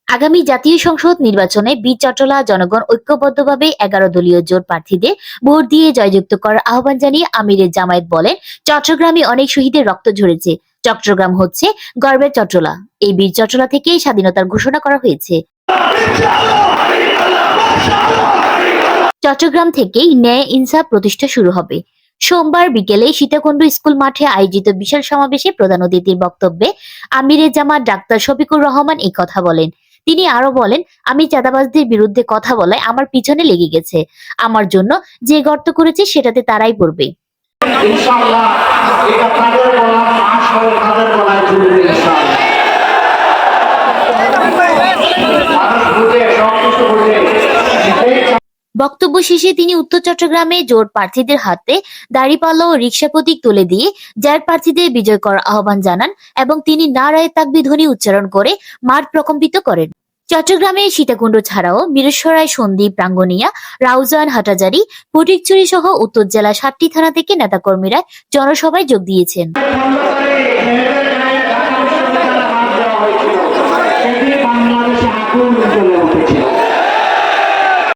আগামী জাতীয় সংসদ নির্বাচনে চট্টলা জনগণ ঐক্যবদ্ধভাবে ১১ দলীয় জোট প্রার্থীদের ভোট দিয়ে জয়যুক্ত করার আহ্বান জানিয়ে আমিরে জামায়াত বলেন, চট্টগ্রামে অনেক শহীদের রক্ত ঝরেছে। চট্টগ্রাম হচ্ছে গর্বের চট্টলা। এই চট্টলা থেকেই স্বাধীনতার ঘোষণা করা হয়েছে। চট্টগ্রাম থেকেই ন্যায় ইনসাফ প্রতিষ্ঠা শুরু হবে। সোমবার বিকেলে সীতাকুণ্ড স্কুল মাঠে আয়োজিত বিশাল সমাবেশে প্রধান অতিথির বক্তব্যে আমিরে জামাত ডাক্তার শফিকুর রহমান এই কথা বলেন। তিনি আরো বলেন, আমি চাঁদাবাজদের বিরুদ্ধে কথা বলায় আমার পিছনে লেগে গেছে। আমার জন্য যে গর্ত করেছে সেটাতে তারাই পড়বে। ইনশাআল্লাহ এটা তাদের বলা ফাঁস হবে, তাদের বলায় জুড়বে ইনশাআল্লাহ। বক্তব্য শেষে তিনি উত্তর চট্টগ্রামে জোট প্রার্থীদের হাতে দাঁড়িপাল্লা ও রিকশা প্রতীক তুলে দিয়ে জেড প্রার্থীদের বিজয় করার আহ্বান জানান এবং তিনি নারায়ে তাকবীর ধ্বনি উচ্চারণ করে মাঠ প্রকম্পিত করেন। চট্টগ্রামে সীতাকুণ্ড ছাড়াও মিরসরাই, সন্দ্বীপ, রাঙ্গুনিয়া, রাউজান, হাটহাজারী, ফটিকছড়ি সহ উত্তর জেলার ৭টি থানা থেকে নেতাকর্মীরা জনসভায় যোগ দিয়েছেন।